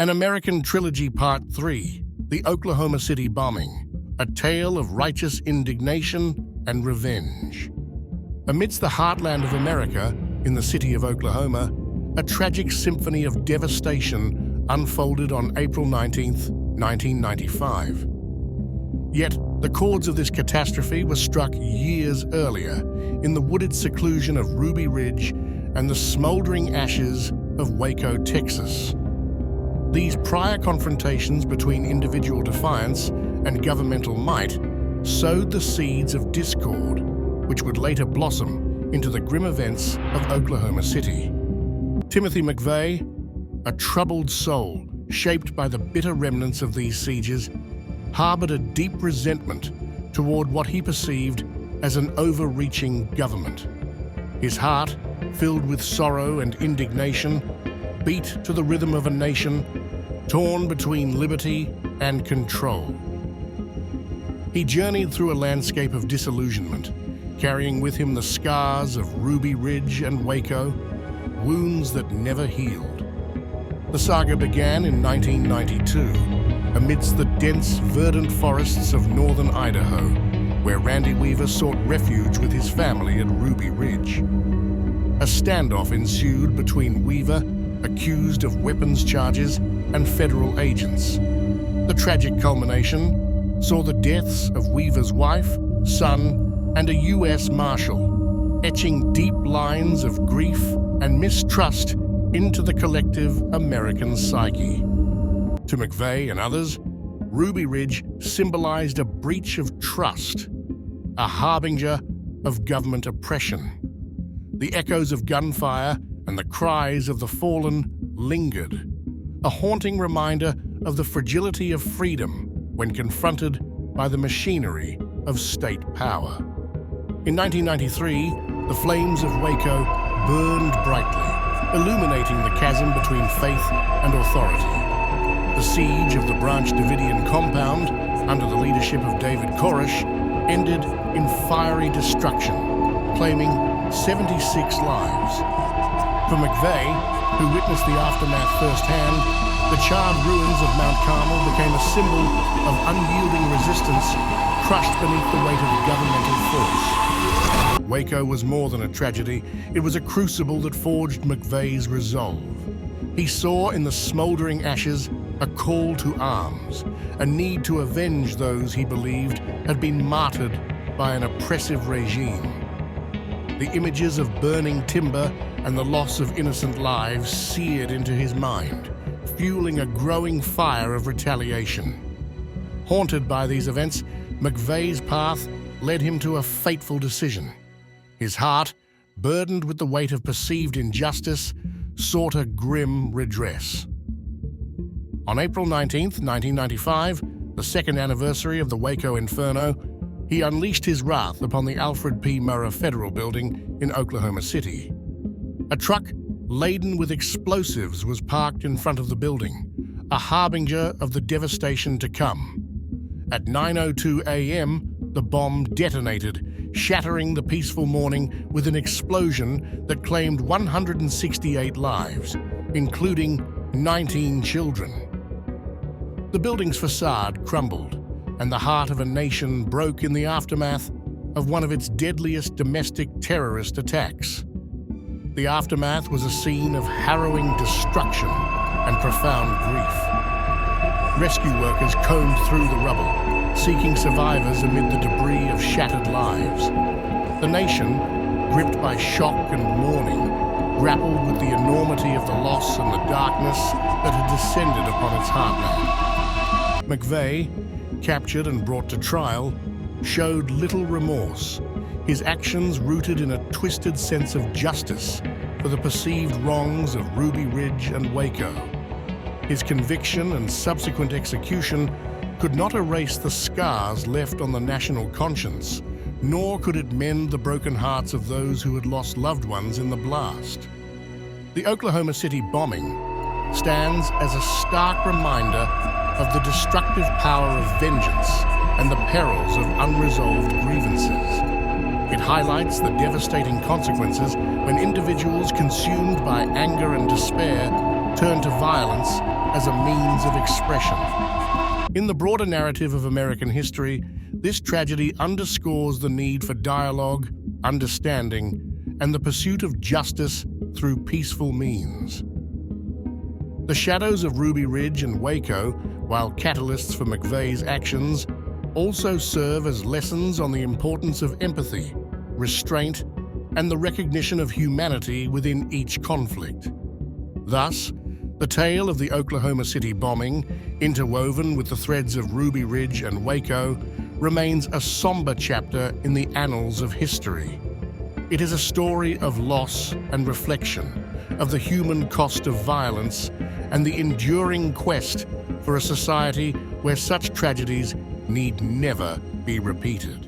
An American Trilogy Part 3, The Oklahoma City Bombing, a tale of righteous indignation and revenge. Amidst the heartland of America, in the city of Oklahoma, a tragic symphony of devastation unfolded on April 19, 1995. Yet, the chords of this catastrophe were struck years earlier in the wooded seclusion of Ruby Ridge and the smoldering ashes of Waco, Texas. These prior confrontations between individual defiance and governmental might sowed the seeds of discord, which would later blossom into the grim events of Oklahoma City. Timothy McVeigh, a troubled soul shaped by the bitter remnants of these sieges, harbored a deep resentment toward what he perceived as an overreaching government. His heart, filled with sorrow and indignation, beat to the rhythm of a nation torn between liberty and control. He journeyed through a landscape of disillusionment, carrying with him the scars of Ruby Ridge and Waco, wounds that never healed. The saga began in 1992, amidst the dense, verdant forests of northern Idaho, where Randy Weaver sought refuge with his family at Ruby Ridge. A standoff ensued between Weaver, accused of weapons charges, and federal agents. The tragic culmination saw the deaths of Weaver's wife, son, and a U.S. Marshal, etching deep lines of grief and mistrust into the collective American psyche. To McVeigh and others, Ruby Ridge symbolized a breach of trust, a harbinger of government oppression. The echoes of gunfire and the cries of the fallen lingered, a haunting reminder of the fragility of freedom when confronted by the machinery of state power. In 1993, the flames of Waco burned brightly, illuminating the chasm between faith and authority. The siege of the Branch Davidian compound, under the leadership of David Koresh, ended in fiery destruction, claiming 76 lives. For McVeigh, who witnessed the aftermath firsthand, the charred ruins of Mount Carmel became a symbol of unyielding resistance crushed beneath the weight of governmental force. Waco was more than a tragedy, it was a crucible that forged McVeigh's resolve. He saw in the smoldering ashes a call to arms, a need to avenge those he believed had been martyred by an oppressive regime. The images of burning timber and the loss of innocent lives seared into his mind, fueling a growing fire of retaliation. Haunted by these events, McVeigh's path led him to a fateful decision. His heart, burdened with the weight of perceived injustice, sought a grim redress. On April 19, 1995, the second anniversary of the Waco Inferno, he unleashed his wrath upon the Alfred P. Murrah Federal Building in Oklahoma City. A truck laden with explosives was parked in front of the building, a harbinger of the devastation to come. At 9:02 a.m., the bomb detonated, shattering the peaceful morning with an explosion that claimed 168 lives, including 19 children. The building's facade crumbled, and the heart of a nation broke in the aftermath of one of its deadliest domestic terrorist attacks. The aftermath was a scene of harrowing destruction and profound grief. Rescue workers combed through the rubble, seeking survivors amid the debris of shattered lives. The nation, gripped by shock and mourning, grappled with the enormity of the loss and the darkness that had descended upon its heartland. McVeigh, captured and brought to trial, showed little remorse, his actions rooted in a twisted sense of justice for the perceived wrongs of Ruby Ridge and Waco. His conviction and subsequent execution could not erase the scars left on the national conscience, nor could it mend the broken hearts of those who had lost loved ones in the blast. The Oklahoma City bombing stands as a stark reminder of the destructive power of vengeance and the perils of unresolved grievances. It highlights the devastating consequences when individuals consumed by anger and despair turn to violence as a means of expression. In the broader narrative of American history, this tragedy underscores the need for dialogue, understanding, and the pursuit of justice through peaceful means. The shadows of Ruby Ridge and Waco, while catalysts for McVeigh's actions, also serve as lessons on the importance of empathy, restraint, and the recognition of humanity within each conflict. Thus, the tale of the Oklahoma City bombing, interwoven with the threads of Ruby Ridge and Waco, remains a somber chapter in the annals of history. It is a story of loss and reflection, of the human cost of violence, and the enduring quest for a society where such tragedies need never be repeated.